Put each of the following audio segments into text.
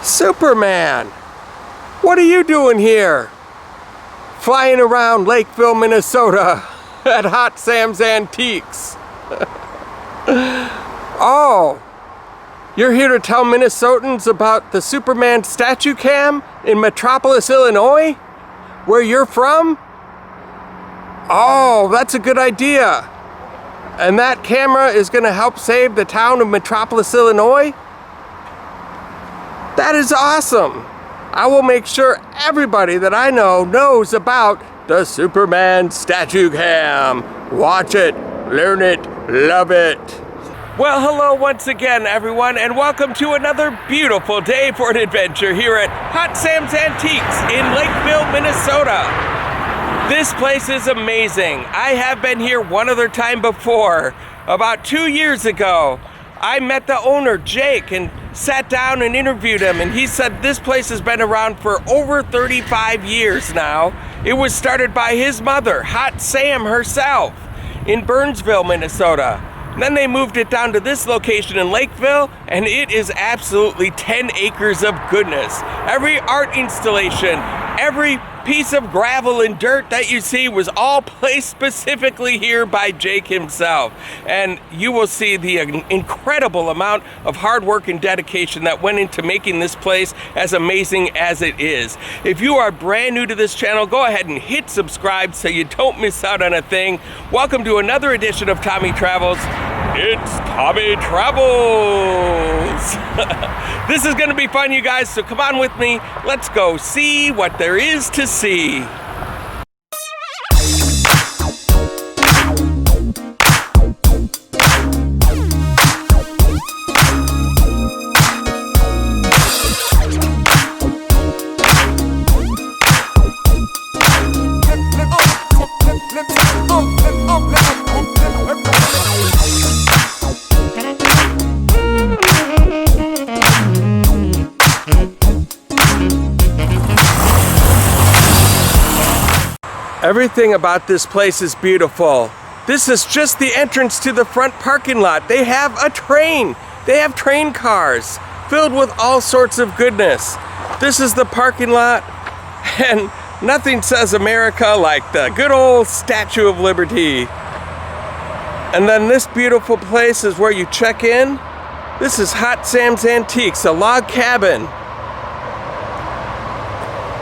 Superman, what are you doing here? Flying around Lakeville, Minnesota at Hot Sam's Antiques. Oh, you're here to tell Minnesotans about the Superman statue cam in Metropolis, Illinois? Where you're from? Oh, that's a good idea. And that camera is going to help save the town of Metropolis, Illinois? That is awesome. I will make sure everybody that I know knows about the Superman statue cam. Watch it, learn it, love it. Well, hello once again, everyone, and welcome to another beautiful day for an adventure here at Hot Sam's Antiques in Lakeville, Minnesota. This place is amazing. I have been here one other time before. About 2 years ago, I met the owner, Jake, and sat down and interviewed him, and he said this place has been around for over 35 years now. It was started by his mother, Hot Sam herself, in Burnsville, Minnesota. And then they moved it down to this location in Lakeville, and it is absolutely 10 acres of goodness. Every art installation, every piece of gravel and dirt that you see was all placed specifically here by Jake himself. And you will see the incredible amount of hard work and dedication that went into making this place as amazing as it is. If you are brand new to this channel, go ahead and hit subscribe so you don't miss out on a thing. Welcome to another edition of Tommy Travels. It's Tommy Travels. This is gonna be fun, you guys, so come on with me. Let's go see what there is to see. Everything about this place is beautiful. This is just the entrance to the front parking lot. They have a train. They have train cars filled with all sorts of goodness. This is the parking lot, and nothing says America like the good old Statue of Liberty. And then this beautiful place is where you check in. This is Hot Sam's Antiques, a log cabin.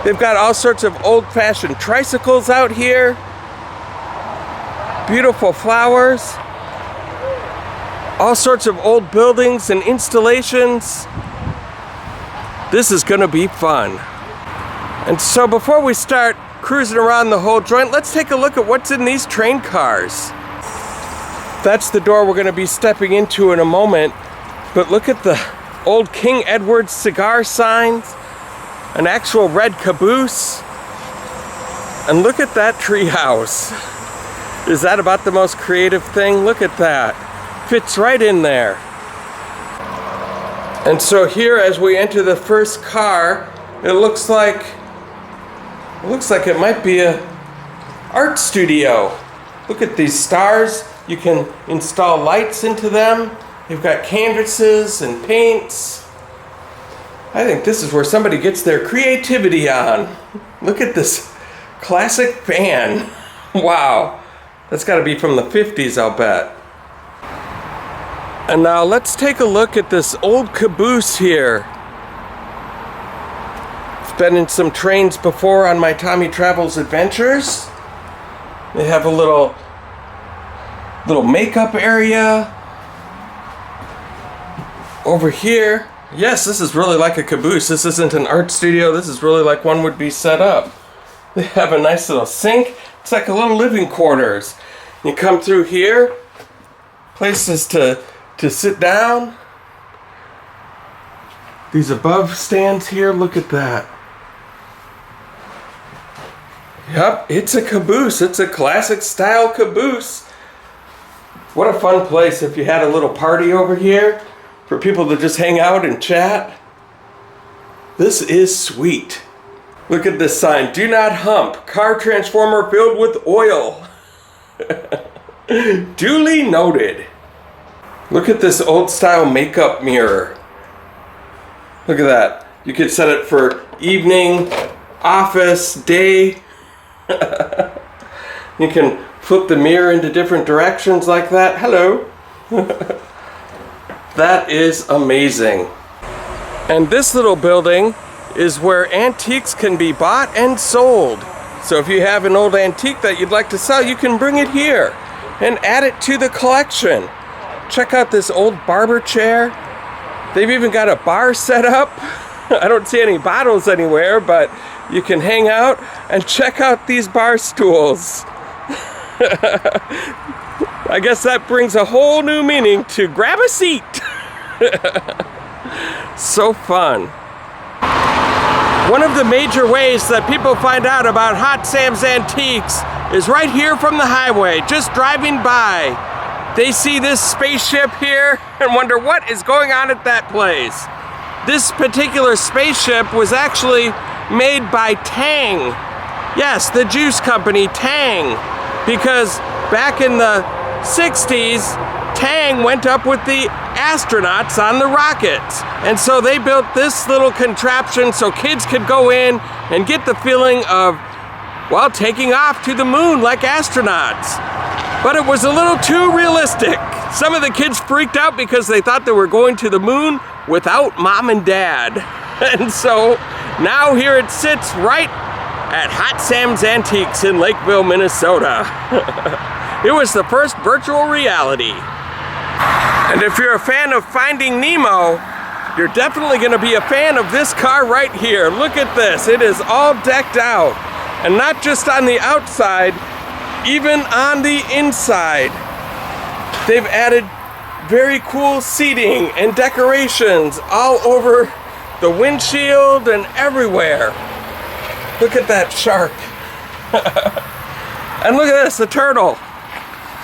They've got all sorts of old-fashioned tricycles out here. Beautiful flowers. All sorts of old buildings and installations. This is gonna be fun. And so before we start cruising around the whole joint, let's take a look at what's in these train cars. That's the door we're gonna be stepping into in a moment. But look at the old King Edward cigar signs. An actual red caboose. And look at that tree house. Is that about the most creative thing? Look at that. Fits right in there. And so here, as we enter the first car, it looks like it might be a art studio. Look at these stars. You can install lights into them. You've got canvases and paints. I think this is where somebody gets their creativity on. Look at this classic van. Wow, that's got to be from the 50s, I'll bet. And now let's take a look at this old caboose here. I've been in some trains before on my Tommy Travels adventures. They have a little makeup area over here. Yes, this is really like a caboose. This isn't an art studio. This is really like one would be set up. They have a nice little sink. It's like a little living quarters. You come through here, places to sit down. These above stands here, look at that. Yep, it's a caboose. It's a classic style caboose. What a fun place if you had a little party over here. For people to just hang out and chat. This is sweet. Look at this sign. Do not hump. Car transformer filled with oil. Duly noted. Look at this old style makeup mirror. Look at that. You could set it for evening, office, day. You can flip the mirror into different directions like that. Hello. That is amazing. And this little building is where antiques can be bought and sold. So if you have an old antique that you'd like to sell, you can bring it here and add it to the collection. Check out this old barber chair. They've even got a bar set up. I don't see any bottles anywhere, but you can hang out and check out these bar stools. I guess that brings a whole new meaning to grab a seat. So fun. One of the major ways that people find out about Hot Sam's Antiques is right here from the highway, just driving by. They see this spaceship here and wonder what is going on at that place. This particular spaceship was actually made by Tang. Yes, the juice company Tang. Because back in the 60s, Tang went up with the astronauts on the rockets. And so they built this little contraption so kids could go in and get the feeling of, well, taking off to the moon like astronauts. But it was a little too realistic. Some of the kids freaked out because they thought they were going to the moon without mom and dad. And so now here it sits right at Hot Sam's Antiques in Lakeville, Minnesota. It was the first virtual reality. And if you're a fan of Finding Nemo, you're definitely going to be a fan of this car right here. Look at this. It is all decked out. And not just on the outside, even on the inside. They've added very cool seating and decorations all over the windshield and everywhere. Look at that shark. And look at this, the turtle.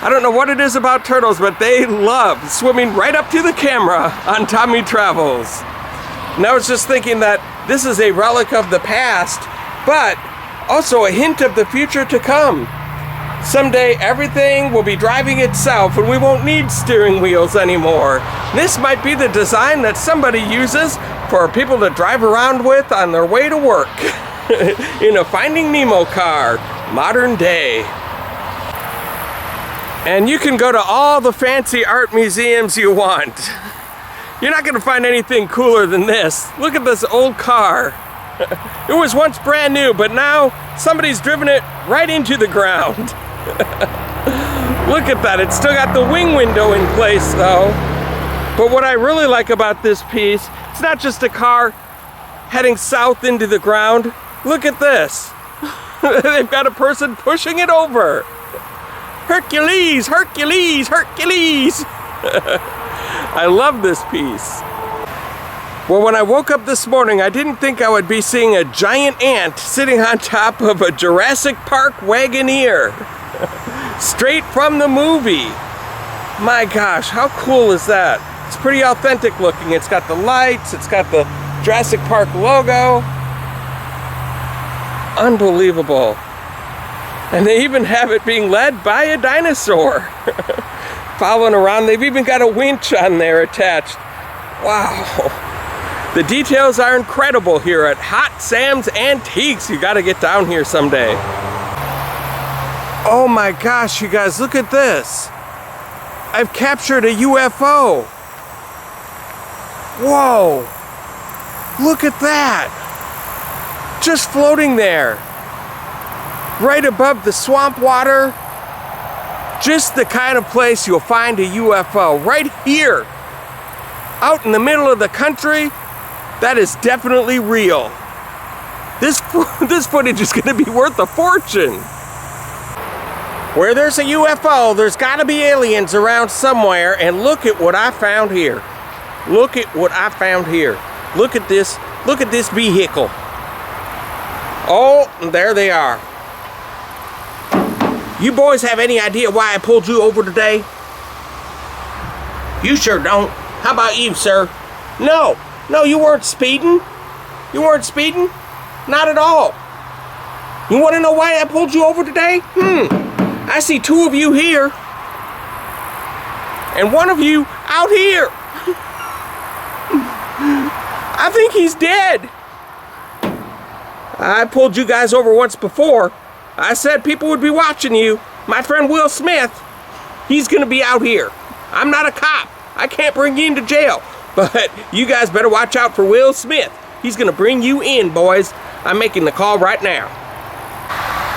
I don't know what it is about turtles, but they love swimming right up to the camera on Tommy Travels. And I was just thinking that this is a relic of the past, but also a hint of the future to come. Someday everything will be driving itself and we won't need steering wheels anymore. This might be the design that somebody uses for people to drive around with on their way to work. In a Finding Nemo car, modern day. And you can go to all the fancy art museums you want. You're not gonna find anything cooler than this. Look at this old car. It was once brand new, but now somebody's driven it right into the ground. Look at that, it's still got the wing window in place though. But what I really like about this piece, it's not just a car heading south into the ground. Look at this. They've got a person pushing it over. Hercules, Hercules, Hercules. I love this piece. Well, when I woke up this morning, I didn't think I would be seeing a giant ant sitting on top of a Jurassic Park Wagoneer. Straight from the movie. My gosh, how cool is that? It's pretty authentic looking. It's got the lights, it's got the Jurassic Park logo. Unbelievable. And they even have it being led by a dinosaur. Following around, they've even got a winch on there attached. Wow. The details are incredible here at Hot Sam's Antiques. You gotta get down here someday. Oh my gosh, you guys, look at this. I've captured a UFO. Whoa. Look at that. Just floating there. Right above the swamp water. Just the kind of place you'll find a UFO. Right here. Out in the middle of the country. That is definitely real. This footage is going to be worth a fortune. Where there's a UFO, there's got to be aliens around somewhere. And look at what I found here. Look at what I found here. Look at this. Look at this vehicle. Oh, there they are. You boys have any idea why I pulled you over today? You sure don't. How about you, sir? No, you weren't speeding. You weren't speeding? Not at all. You want to know why I pulled you over today? I see two of you here. And one of you out here. I think he's dead. I pulled you guys over once before. I said people would be watching you. My friend Will Smith, he's gonna be out here. I'm not a cop. I can't bring you into jail. But you guys better watch out for Will Smith. He's gonna bring you in, boys. I'm making the call right now.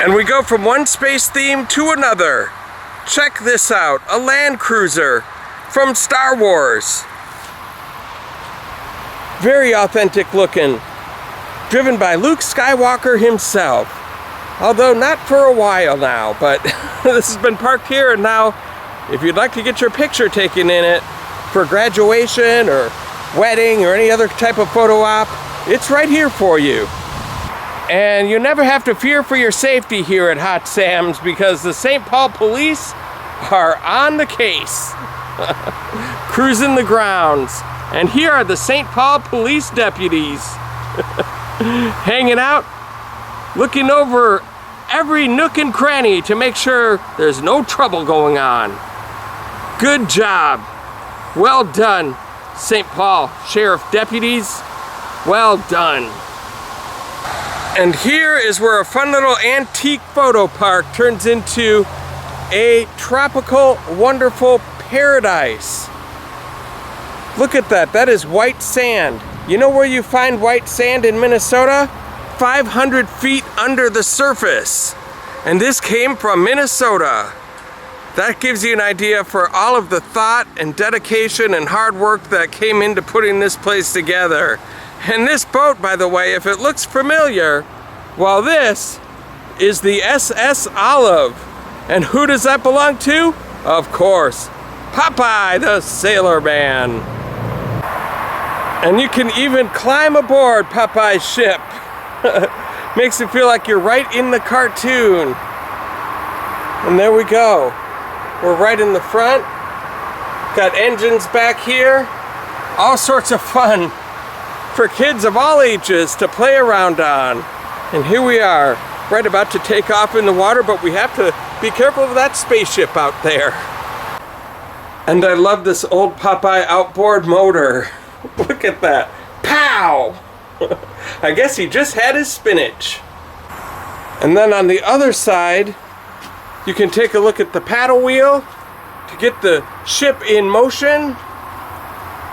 And we go from one space theme to another. Check this out, a Land Cruiser from Star Wars. Very authentic looking. Driven by Luke Skywalker himself. Although not for a while now, but this has been parked here, and now if you'd like to get your picture taken in it for graduation or wedding or any other type of photo op, it's right here for you. And you never have to fear for your safety here at Hot Sam's because the St. Paul police are on the case. Cruising the grounds. And here are the St. Paul police deputies. Hanging out, looking over every nook and cranny to make sure there's no trouble going on. Good job. Well done, St. Paul Sheriff deputies. Well done. And here is where a fun little antique photo park turns into a tropical, wonderful paradise. Look at that. That is white sand. You know where you find white sand in Minnesota? 500 feet under the surface. And this came from Minnesota. That gives you an idea for all of the thought and dedication and hard work that came into putting this place together. And this boat, by the way, if it looks familiar, well, this is the SS Olive. And who does that belong to? Of course, Popeye the Sailor Man. And you can even climb aboard Popeye's ship. Makes it feel like you're right in the cartoon. And there we go. We're right in the front. Got engines back here. All sorts of fun for kids of all ages to play around on. And here we are, right about to take off in the water, but we have to be careful of that spaceship out there. And I love this old Popeye outboard motor. Look at that. Pow! I guess he just had his spinach. And then on the other side, you can take a look at the paddle wheel to get the ship in motion.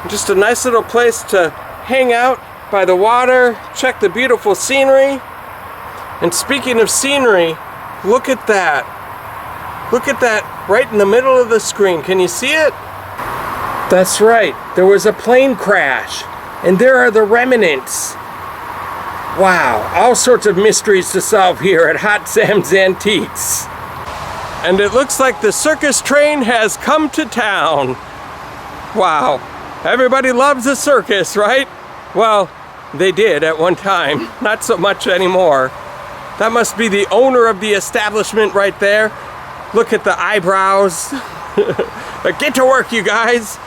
Just a nice little place to hang out by the water, check the beautiful scenery. And speaking of scenery, look at that. Look at that right in the middle of the screen. Can you see it? That's right. There was a plane crash. And there are the remnants. Wow. All sorts of mysteries to solve here at Hot Sam's Antiques. And it looks like the circus train has come to town. Wow. Everybody loves a circus, right? Well, they did at one time. Not so much anymore. That must be the owner of the establishment right there. Look at the eyebrows. But get to work, you guys.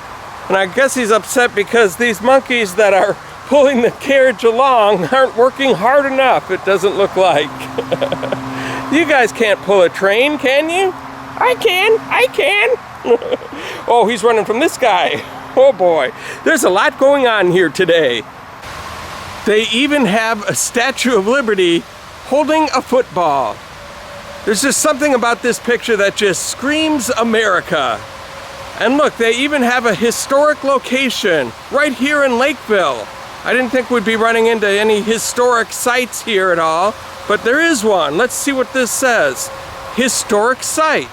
And I guess he's upset because these monkeys that are pulling the carriage along aren't working hard enough, it doesn't look like. You guys can't pull a train, can you? I can. Oh, he's running from this guy. Oh boy, there's a lot going on here today. They even have a Statue of Liberty holding a football. There's just something about this picture that just screams America. And look, they even have a historic location right here in Lakeville. I didn't think we'd be running into any historic sites here at all, but there is one. Let's see what this says. Historic site.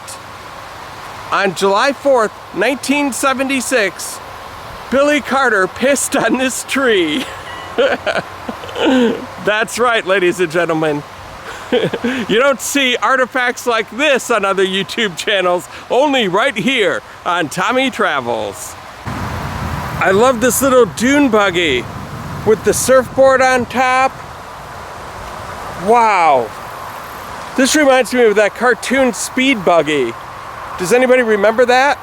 On July 4th, 1976, Billy Carter pissed on this tree. That's right, ladies and gentlemen. You don't see artifacts like this on other YouTube channels, only right here on Tommy Travels. I love this little dune buggy with the surfboard on top. Wow. This reminds me of that cartoon Speed Buggy. Does anybody remember that?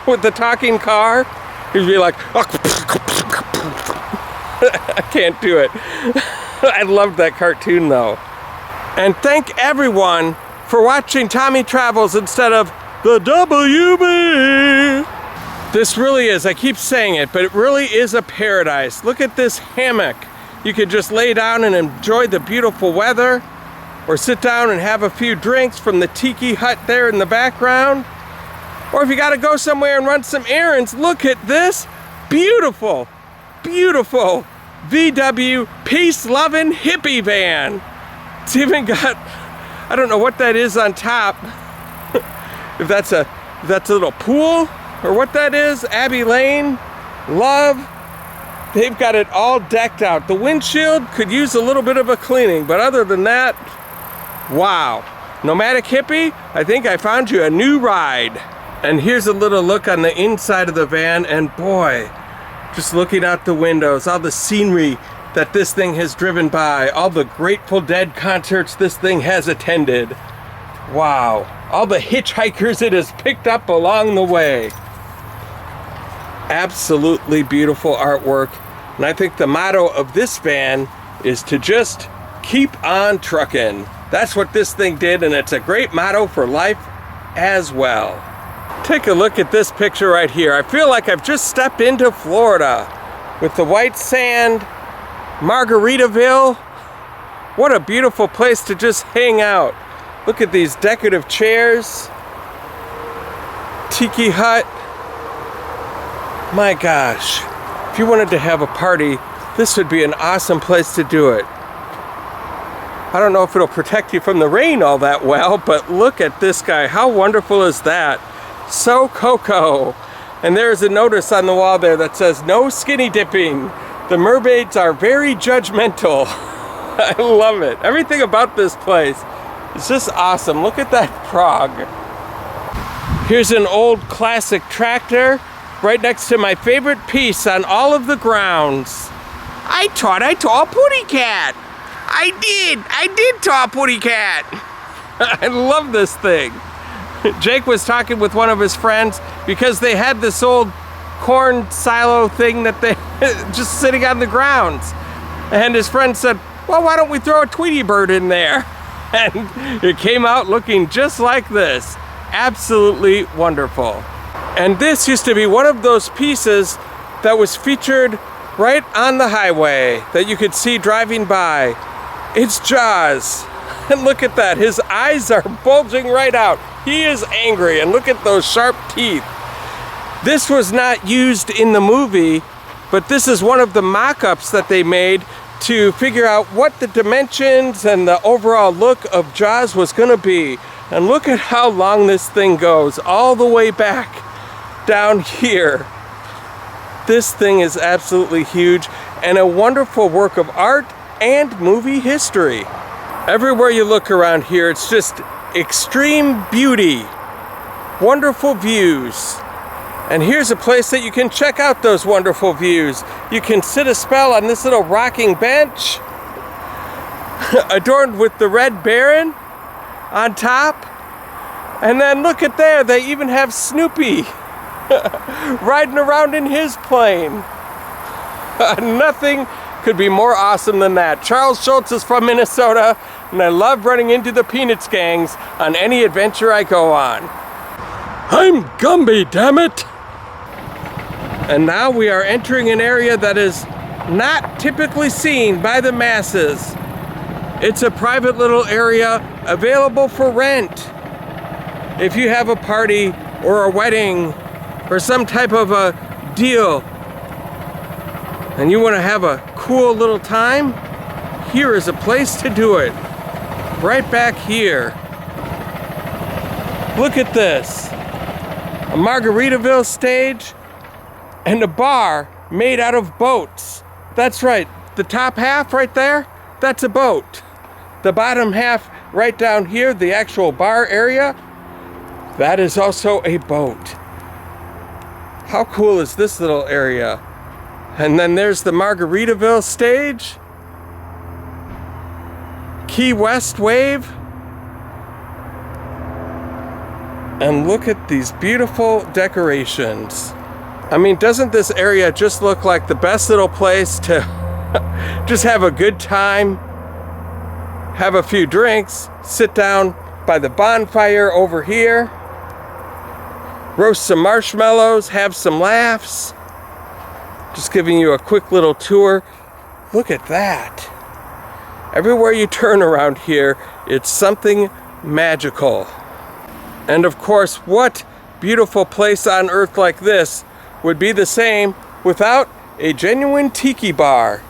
With the talking car? He'd be like, I can't do it. I loved that cartoon though. And thank everyone for watching Tommy Travels instead of the WB. This really is, I keep saying it, but it really is a paradise. Look at this hammock. You could just lay down and enjoy the beautiful weather, or sit down and have a few drinks from the Tiki Hut there in the background. Or if you gotta go somewhere and run some errands, look at this beautiful, beautiful VW peace-loving hippie van. It's even got, I don't know what that is on top. If that's a little pool or what that is. Abbey Lane, love. They've got it all decked out. The windshield could use a little bit of a cleaning, but other than that, wow. Nomadic Hippie, I think I found you a new ride. And here's a little look on the inside of the van, and boy, just looking out the windows, all the scenery that this thing has driven by, all the Grateful Dead concerts this thing has attended. Wow, all the hitchhikers it has picked up along the way. Absolutely beautiful artwork. And I think the motto of this van is to just keep on trucking. That's what this thing did, and it's a great motto for life as well. Take a look at this picture right here. I feel like I've just stepped into Florida with the white sand, Margaritaville. What a beautiful place to just hang out. Look at these decorative chairs. Tiki Hut. My gosh, if you wanted to have a party, this would be an awesome place to do it. I don't know if it'll protect you from the rain all that well, but look at this guy. How wonderful is that? So cocoa. And there's a notice on the wall there that says, no skinny dipping. The mermaids are very judgmental. I love it. Everything about this place is just awesome. Look at that frog. Here's an old classic tractor right next to my favorite piece on all of the grounds. I taught a putty cat. I did taught a putty cat. I love this thing. Jake was talking with one of his friends because they had this old corn silo thing that they just sitting on the grounds. And his friend said, well, why don't we throw a Tweety bird in there? And it came out looking just like this. Absolutely wonderful. And this used to be one of those pieces that was featured right on the highway that you could see driving by. It's Jaws. And look at that, his eyes are bulging right out. He is angry, and look at those sharp teeth. This was not used in the movie, but this is one of the mock-ups that they made to figure out what the dimensions and the overall look of Jaws was gonna be. And look at how long this thing goes, all the way back down here. This thing is absolutely huge and a wonderful work of art and movie history. Everywhere you look around here, it's just extreme beauty, wonderful views. And here's a place that you can check out those wonderful views. You can sit a spell on this little rocking bench, adorned with the Red Baron on top. And then look at there, they even have Snoopy riding around in his plane. Nothing could be more awesome than that. Charles Schultz is from Minnesota, and I love running into the Peanuts gangs on any adventure I go on. I'm Gumby, damn it! And now we are entering an area that is not typically seen by the masses. It's a private little area available for rent. If you have a party or a wedding or some type of a deal and you want to have a cool little time, here is a place to do it. Right back here. Look at this. A Margaritaville Stage and a bar made out of boats. That's right, the top half right there, that's a boat. The bottom half right down here, the actual bar area, that is also a boat. How cool is this little area? And then there's the Margaritaville Stage. Key West Wave. And look at these beautiful decorations. I mean, doesn't this area just look like the best little place to just have a good time, have a few drinks, sit down by the bonfire over here, roast some marshmallows, have some laughs. Just giving you a quick little tour Look at that. Everywhere you turn around here, it's something magical. And of course, what beautiful place on earth like this would be the same without a genuine tiki bar?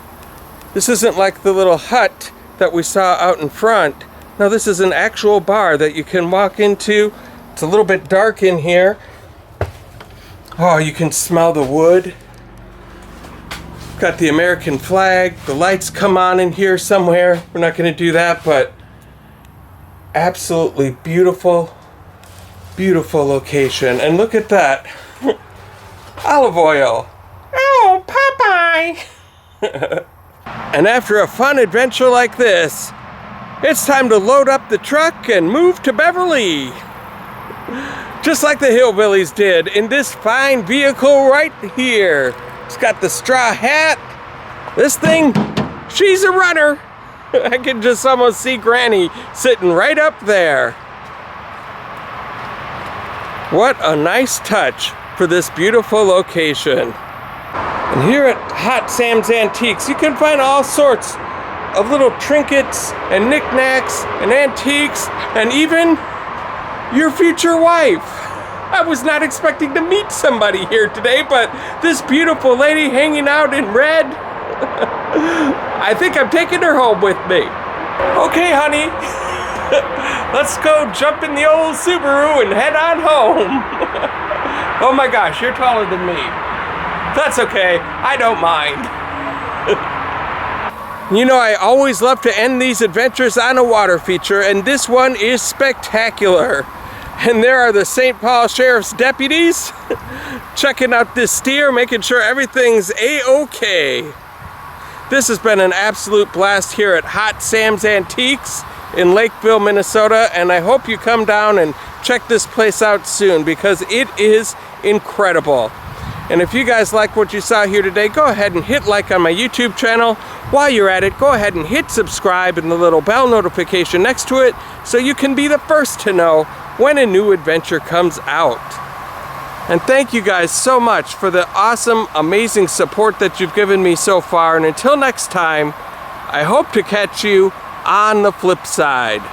This isn't like the little hut that we saw out in front. No, this is an actual bar that you can walk into. It's a little bit dark in here. Oh, you can smell the wood. Got the American flag. The lights come on in here somewhere. We're not going to do that, but absolutely beautiful, beautiful location. And look at that. Olive oil. Oh, Popeye. And after a fun adventure like this, it's time to load up the truck and move to Beverly. Just like the hillbillies did in this fine vehicle right here. It's got the straw hat. This thing, she's a runner. I can just almost see Granny sitting right up there. What a nice touch for this beautiful location. And here at Hot Sam's Antiques, you can find all sorts of little trinkets and knickknacks and antiques and even your future wife. I was not expecting to meet somebody here today, but this beautiful lady hanging out in red, I think I'm taking her home with me. Okay, honey, let's go jump in the old Subaru and head on home. Oh my gosh, you're taller than me. That's okay, I don't mind. You know, I always love to end these adventures on a water feature, and this one is spectacular. And there are the St. Paul Sheriff's deputies checking out this steer, making sure everything's a-okay. This has been an absolute blast here at Hot Sam's Antiques in Lakeville, Minnesota, and I hope you come down and check this place out soon because it is incredible. And if you guys like what you saw here today, go ahead and hit like on my YouTube channel. While you're at it, go ahead and hit subscribe and the little bell notification next to it so you can be the first to know when a new adventure comes out. And thank you guys so much for the awesome, amazing support that you've given me so far. And until next time, I hope to catch you on the flip side.